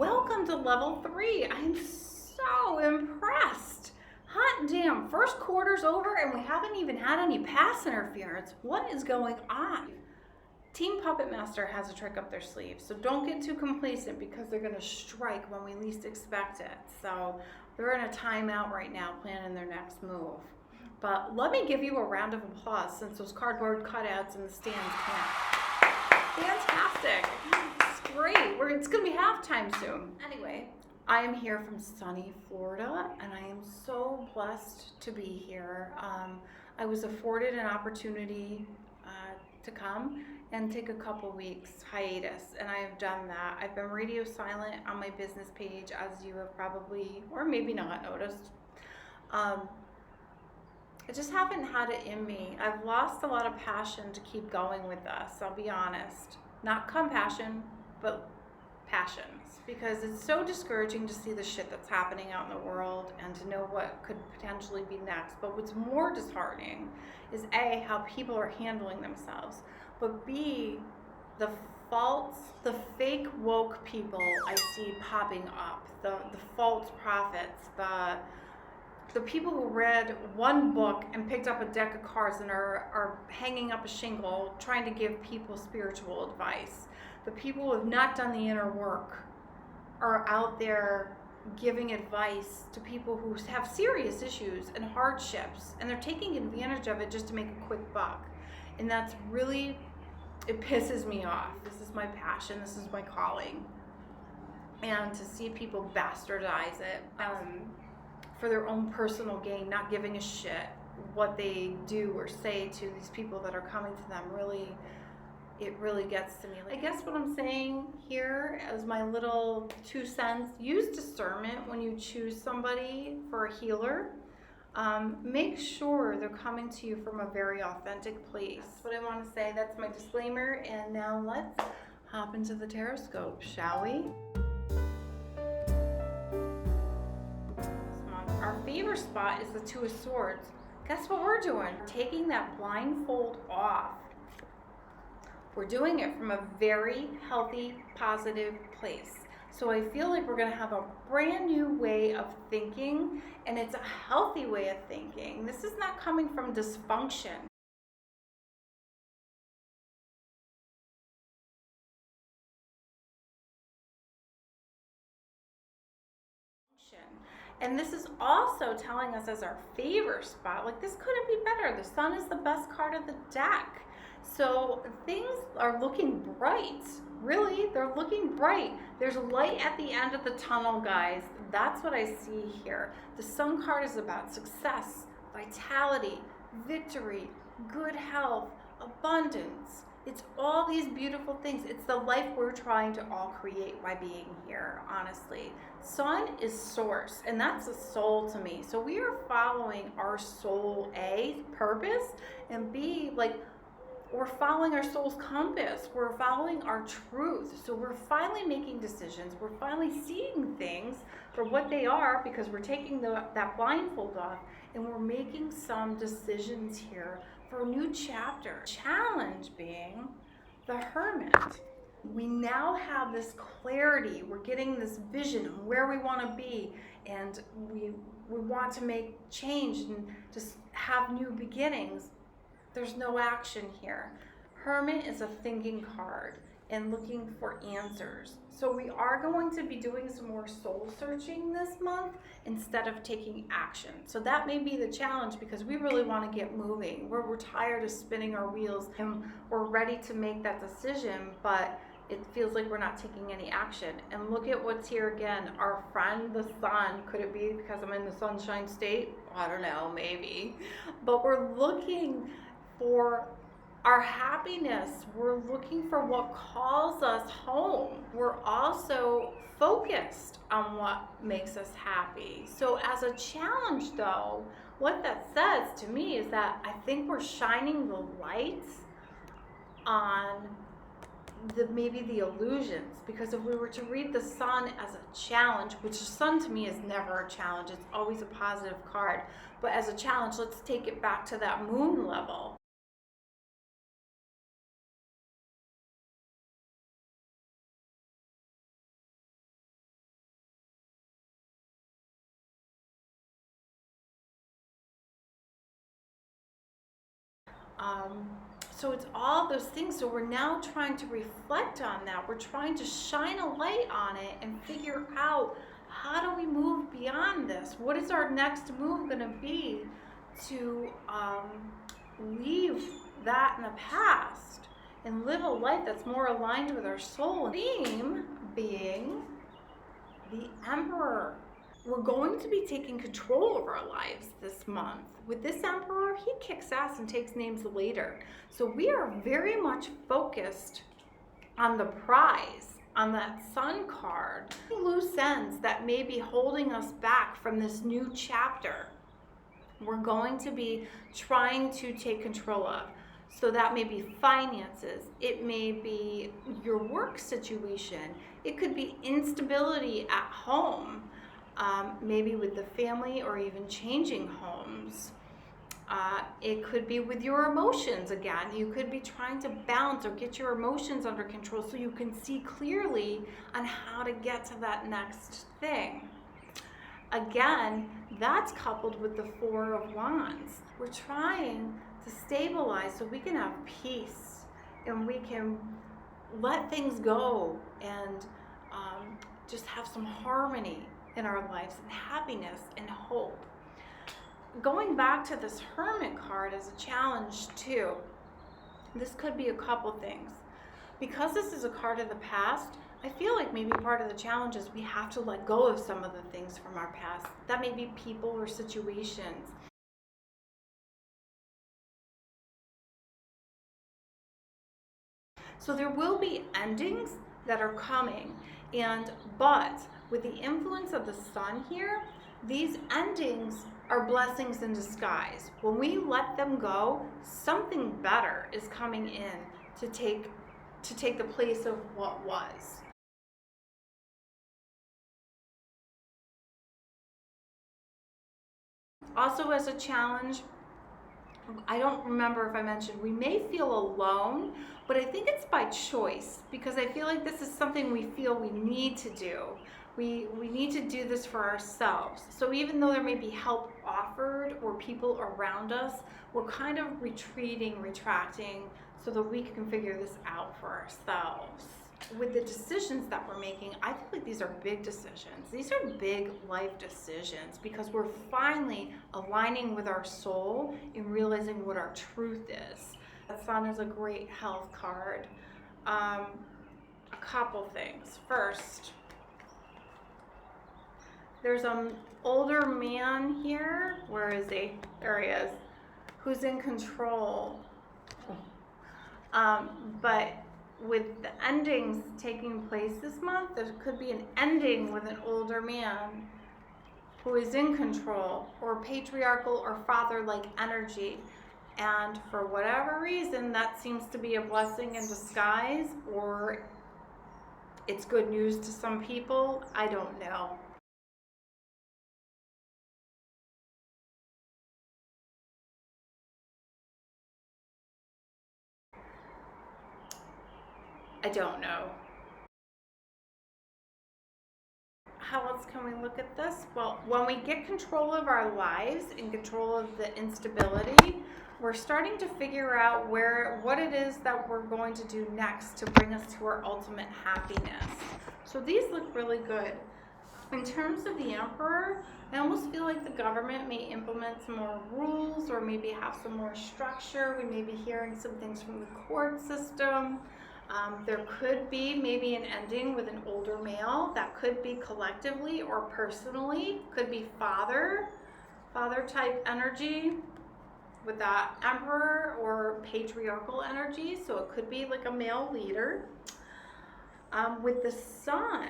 Welcome to level 3. I'm so impressed. Hot damn, first quarter's over and we haven't even had any pass interference. What is going on? Team Puppet Master has a trick up their sleeve, so don't get too complacent because they're gonna strike when we least expect it. So they're in a timeout right now planning their next move. But let me give you a round of applause since those cardboard cutouts in the stands can't. Fantastic. It's great. It's going to be halftime soon. Anyway, I am here from sunny Florida, and I am so blessed to be here. I was afforded an opportunity to come and take a couple weeks hiatus, and I have done that. I've been radio silent on my business page, as you have probably, or maybe not noticed. I just haven't had it in me. I've lost a lot of passion to keep going with this, I'll be honest. Not compassion, but passions. Because it's so discouraging to see the shit that's happening out in the world and to know what could potentially be next. But what's more disheartening is A, how people are handling themselves, but B, the fake woke people I see popping up, the false prophets, the people who read one book and picked up a deck of cards and are hanging up a shingle trying to give people spiritual advice. The people who have not done the inner work are out there giving advice to people who have serious issues and hardships, and they're taking advantage of it just to make a quick buck. And that's really, it pisses me off. This is my passion, this is my calling. And to see people bastardize it, for their own personal gain, not giving a shit what they do or say to these people that are coming to them, it really gets to me. I guess what I'm saying here as my little 2 cents, use discernment when you choose somebody for a healer. Make sure they're coming to you from a very authentic place. That's what I want to say. That's my disclaimer. And now let's hop into the Tarotscope, shall we? Our favorite spot is the 2 of Swords. Guess what we're doing? Taking that blindfold off. We're doing it from a very healthy, positive place. So I feel like we're going to have a brand new way of thinking, and it's a healthy way of thinking. This is not coming from dysfunction. And this is also telling us as our favorite spot, like this couldn't be better. The sun is the best card of the deck. So things are looking bright. Really, they're looking bright. There's light at the end of the tunnel, guys. That's what I see here. The sun card is about success, vitality, victory, good health, abundance. It's all these beautiful things. It's the life we're trying to all create by being here, honestly. Sun is source, and that's the soul to me. So we are following our soul, A, purpose, and B, like, we're following our soul's compass. We're following our truth. So we're finally making decisions. We're finally seeing things for what they are because we're taking that blindfold off, and we're making some decisions here for a new chapter. Challenge being the Hermit. We now have this clarity. We're getting this vision of where we want to be, and we want to make change and just have new beginnings. There's no action here. Hermit is a thinking card and looking for answers. So we are going to be doing some more soul searching this month instead of taking action. So that may be the challenge because we really want to get moving. We're tired of spinning our wheels and we're ready to make that decision, but it feels like we're not taking any action. And look at what's here again. Our friend, the sun. Could it be because I'm in the sunshine state? I don't know, maybe. But we're looking for our happiness. We're looking for what calls us home. We're also focused on what makes us happy. So as a challenge though, what that says to me is that I think we're shining the light on maybe the illusions, because if we were to read the sun as a challenge, which the sun to me is never a challenge, it's always a positive card, but as a challenge, let's take it back to that moon level. So it's all those things. So we're now trying to reflect on that. We're trying to shine a light on it and figure out, how do we move beyond this? What is our next move going to be to leave that in the past and live a life that's more aligned with our soul? Theme being the Emperor. We're going to be taking control of our lives this month. With this Emperor, he kicks ass and takes names later. So we are very much focused on the prize, on that Sun card. Loose ends that may be holding us back from this new chapter, we're going to be trying to take control of. So that may be finances, it may be your work situation, it could be instability at home, maybe with the family or even changing homes. It could be with your emotions again. You could be trying to balance or get your emotions under control so you can see clearly on how to get to that next thing. Again, that's coupled with the Four of Wands. We're trying to stabilize so we can have peace and we can let things go and just have some harmony in our lives and happiness and hope. Going back to this Hermit card as a challenge too, this could be a couple things. Because this is a card of the past, I feel like maybe part of the challenge is we have to let go of some of the things from our past. That may be people or situations. So there will be endings that are coming, but with the influence of the Sun here, these endings are blessings in disguise. When we let them go, something better is coming in to take the place of what was. Also, as a challenge, I don't remember if I mentioned, we may feel alone, but I think it's by choice, because I feel like this is something we feel we need to do. We need to do this for ourselves. So even though there may be help offered or people around us, we're kind of retreating, retracting, so that we can figure this out for ourselves. With the decisions that we're making, I feel like these are big decisions. These are big life decisions because we're finally aligning with our soul and realizing what our truth is. The Sun is a great health card. A couple things. First, there's an older man here. Where is he? There he is. Who's in control. But with the endings taking place this month, there could be an ending with an older man who is in control, or patriarchal or father-like energy. And for whatever reason, that seems to be a blessing in disguise, or it's good news to some people. I don't know. I don't know. How else can we look at this? Well, when we get control of our lives and control of the instability, we're starting to figure out what it is that we're going to do next to bring us to our ultimate happiness. So these look really good. In terms of the Emperor, I almost feel like the government may implement some more rules or maybe have some more structure. We may be hearing some things from the court system. There could be maybe an ending with an older male. That could be collectively or personally. Could be father type energy with that Emperor, or patriarchal energy. So it could be like a male leader. With the Sun,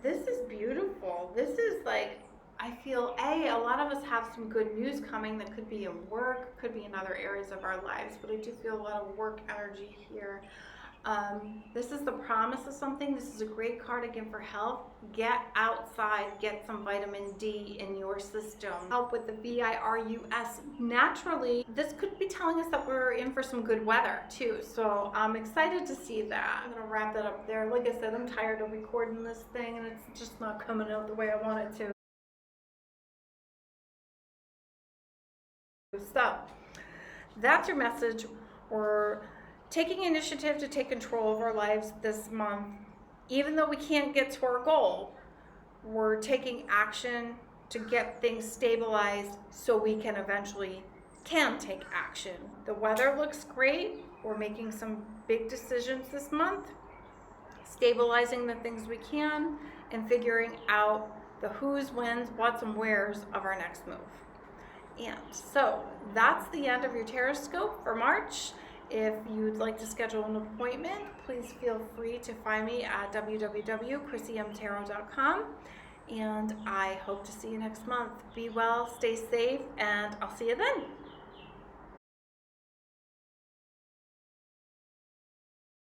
this is beautiful. This is like, I feel, a lot of us have some good news coming that could be in work, could be in other areas of our lives, but I do feel a lot of work energy here. This is the promise of something. This is a great card again for health. Get outside, get some vitamin D in your system. Help with the virus naturally. This could be telling us that we're in for some good weather too. So I'm excited to see that. I'm gonna wrap that up there. Like I said, I'm tired of recording this thing and it's just not coming out the way I want it to. So That's your message. We're taking initiative to take control of our lives this month. Even though we can't get to our goal, we're taking action to get things stabilized so we can eventually take action. The weather looks great. We're making some big decisions this month, stabilizing the things we can, and figuring out the who's, whens, what's, and where's of our next move. And so that's the end of your Tarotscope for March. If you'd like to schedule an appointment, please feel free to find me at www.chrissymtarot.com. And I hope to see you next month. Be well, stay safe, and I'll see you then.